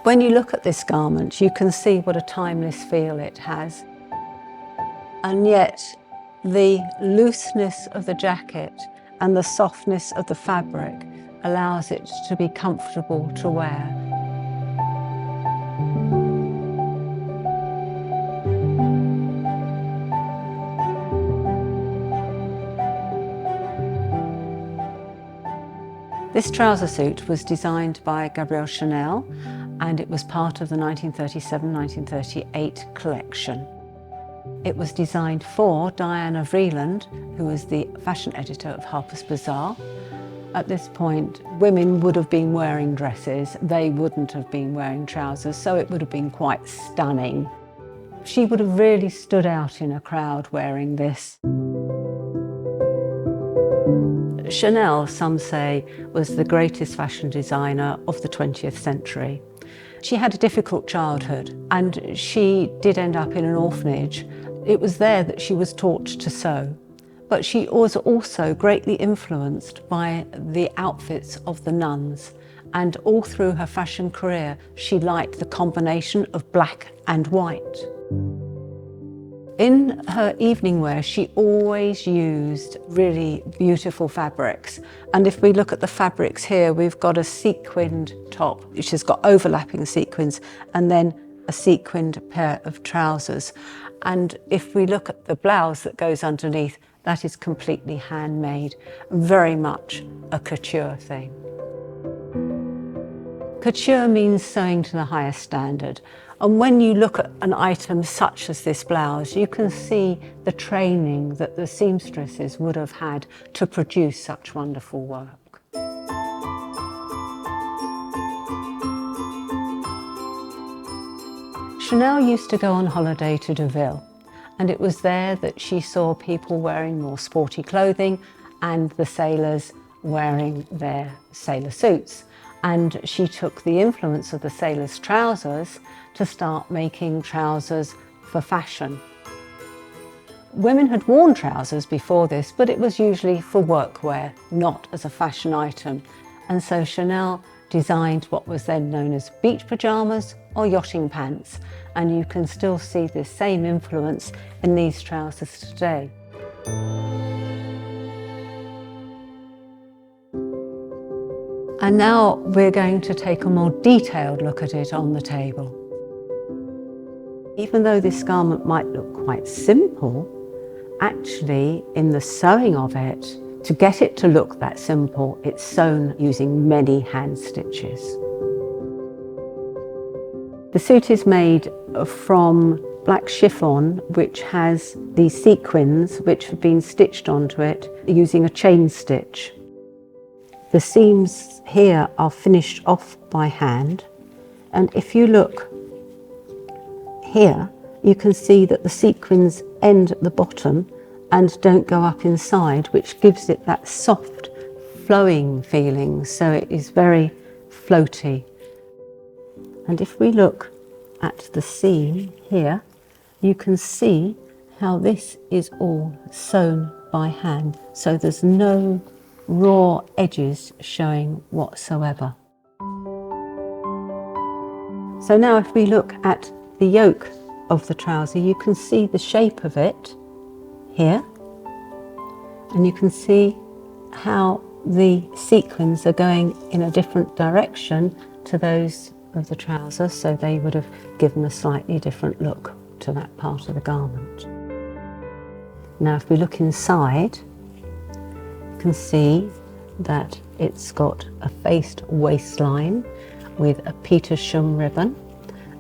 When you look at this garment, you can see what a timeless feel it has. And yet, the looseness of the jacket and the softness of the fabric allows it to be comfortable to wear. This trouser suit was designed by Gabrielle Chanel, and it was part of the 1937-1938 collection. It was designed for Diana Vreeland, who was the fashion editor of Harper's Bazaar. At this point, women would have been wearing dresses, they wouldn't have been wearing trousers, so it would have been quite stunning. She would have really stood out in a crowd wearing this. Chanel, some say, was the greatest fashion designer of the 20th century. She had a difficult childhood and she did end up in an orphanage. It was there that she was taught to sew. But she was also greatly influenced by the outfits of the nuns. And all through her fashion career, she liked the combination of black and white. In her evening wear, she always used really beautiful fabrics. And if we look at the fabrics here, we've got a sequined top, which has got overlapping sequins, and then a sequined pair of trousers. And if we look at the blouse that goes underneath, that is completely handmade, very much a couture thing. Couture means sewing to the highest standard. And when you look at an item such as this blouse, you can see the training that the seamstresses would have had to produce such wonderful work. Chanel used to go on holiday to Deauville, and it was there that she saw people wearing more sporty clothing and the sailors wearing their sailor suits. And she took the influence of the sailors' trousers to start making trousers for fashion. Women had worn trousers before this, but it was usually for workwear, not as a fashion item. And so Chanel designed what was then known as beach pajamas or yachting pants. And you can still see this same influence in these trousers today. And now we're going to take a more detailed look at it on the table. Even though this garment might look quite simple, actually in the sewing of it, to get it to look that simple, it's sewn using many hand stitches. The suit is made from black chiffon, which has these sequins which have been stitched onto it using a chain stitch. The seams here are finished off by hand, and if you look here, you can see that the sequins end at the bottom and don't go up inside, which gives it that soft, flowing feeling, so it is very floaty. And if we look at the seam here, you can see how this is all sewn by hand, so there's no raw edges showing whatsoever. So now if we look at the yoke of the trouser, you can see the shape of it here, and you can see how the sequins are going in a different direction to those of the trouser, so they would have given a slightly different look to that part of the garment. Now if we look inside, you can see that it's got a faced waistline with a Petersham ribbon,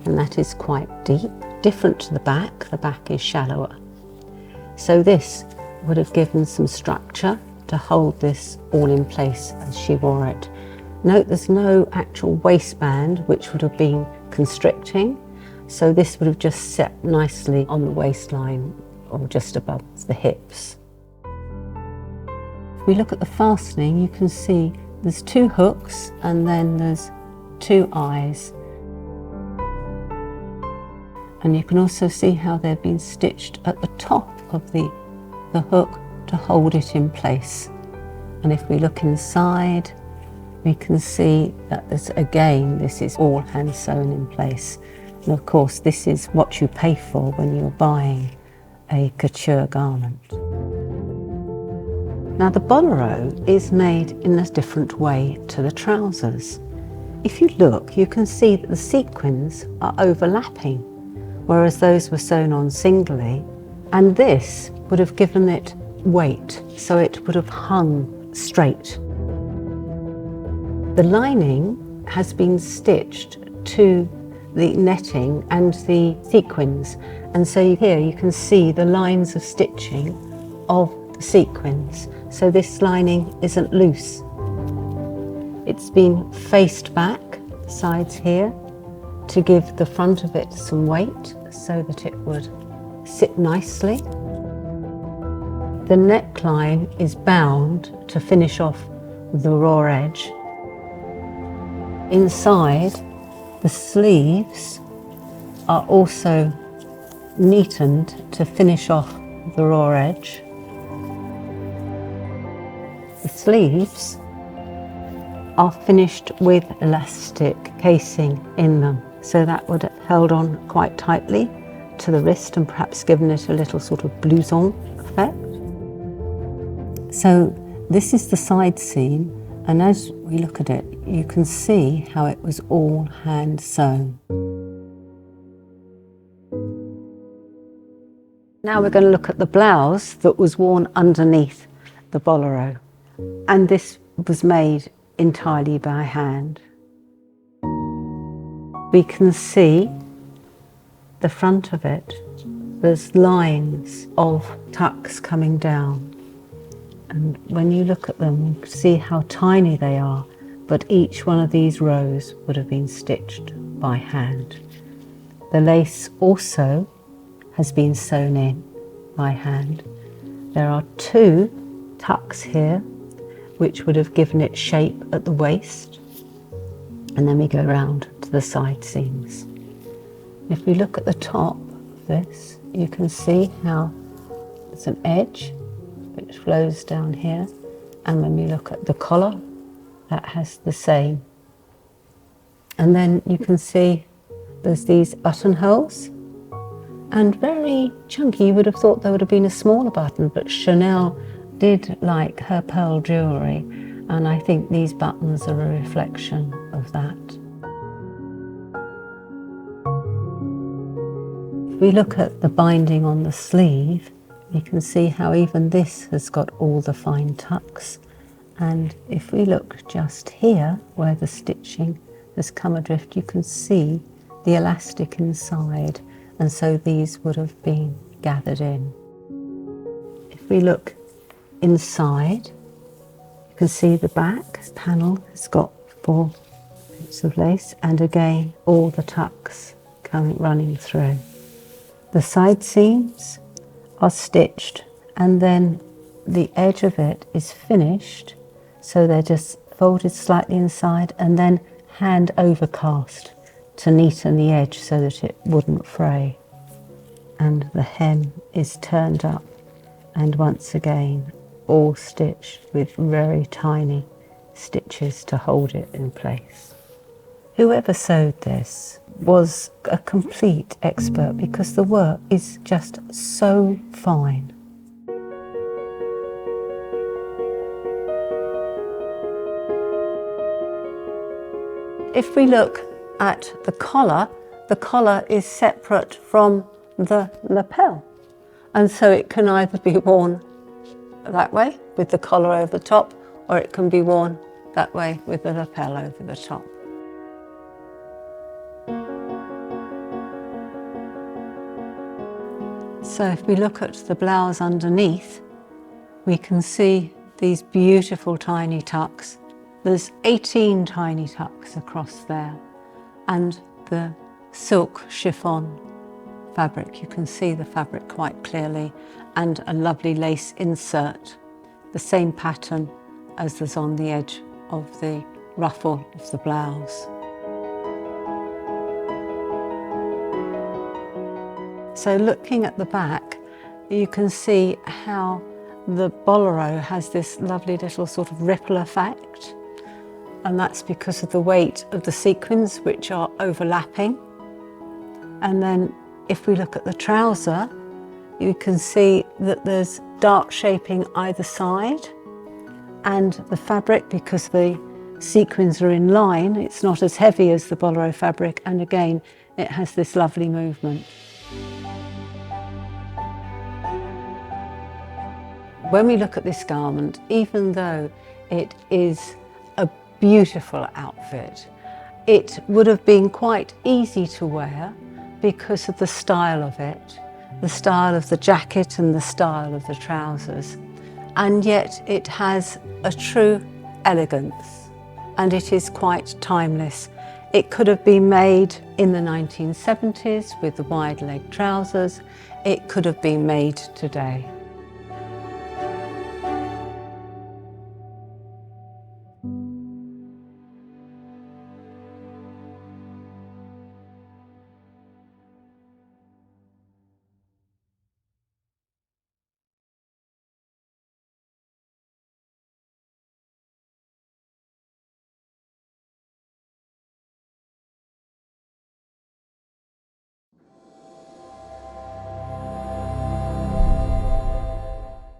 and that is quite deep, different to the back. The back is shallower. So this would have given some structure to hold this all in place as she wore it. Note there's no actual waistband which would have been constricting, so this would have just set nicely on the waistline or just above the hips. If we look at the fastening, you can see there's two hooks and then there's two eyes. And you can also see how they've been stitched at the top of the hook to hold it in place. And if we look inside, we can see that this is all hand sewn in place. And of course, this is what you pay for when you're buying a couture garment. Now the Bolero is made in a different way to the trousers. If you look, you can see that the sequins are overlapping, whereas those were sewn on singly, and this would have given it weight, so it would have hung straight. The lining has been stitched to the netting and the sequins, and so here you can see the lines of stitching of the sequins, so this lining isn't loose. It's been faced back, sides here, to give the front of it some weight so that it would sit nicely. The neckline is bound to finish off the raw edge. Inside, the sleeves are also neatened to finish off the raw edge. The sleeves are finished with elastic casing in them, so that would have held on quite tightly to the wrist and perhaps given it a little sort of blouson effect. So this is the side seam, and as we look at it, you can see how it was all hand sewn. Now we're going to look at the blouse that was worn underneath the Bolero, and this was made entirely by hand. We can see the front of it. There's lines of tucks coming down, and when you look at them, you can see how tiny they are, but each one of these rows would have been stitched by hand. The lace also has been sewn in by hand. There are 2 tucks here, which would have given it shape at the waist, and then we go round to the side seams. If we look at the top of this, you can see how there's an edge which flows down here, and when we look at the collar, that has the same. And then you can see there's these buttonholes, and very chunky. You would have thought there would have been a smaller button, but Chanel did like her pearl jewellery, and I think these buttons are a reflection of that. If we look at the binding on the sleeve, you can see how even this has got all the fine tucks. And if we look just here, where the stitching has come adrift, you can see the elastic inside, and so these would have been gathered in. If we look inside, you can see the back panel has got 4 bits of lace, and again all the tucks running through. The side seams are stitched, and then the edge of it is finished, so they're just folded slightly inside and then hand overcast to neaten the edge so that it wouldn't fray. And the hem is turned up, and once again all stitched with very tiny stitches to hold it in place. Whoever sewed this was a complete expert, because the work is just so fine. If we look at the collar is separate from the lapel, and so it can either be worn that way with the collar over the top, or it can be worn that way with the lapel over the top. So if we look at the blouse underneath, we can see these beautiful tiny tucks. There's 18 tiny tucks across there, and the silk chiffon fabric, you can see the fabric quite clearly, and a lovely lace insert, the same pattern as there's on the edge of the ruffle of the blouse. So looking at the back, you can see how the Bolero has this lovely little sort of ripple effect. and that's because of the weight of the sequins, which are overlapping. And then if we look at the trouser, you can see that there's dark shaping either side, and the fabric, because the sequins are in line, it's not as heavy as the Bolero fabric, and again it has this lovely movement. When we look at this garment, even though it is a beautiful outfit, it would have been quite easy to wear because of the style of it, the style of the jacket and the style of the trousers. And yet it has a true elegance, and it is quite timeless. It could have been made in the 1970s with the wide leg trousers. It could have been made today.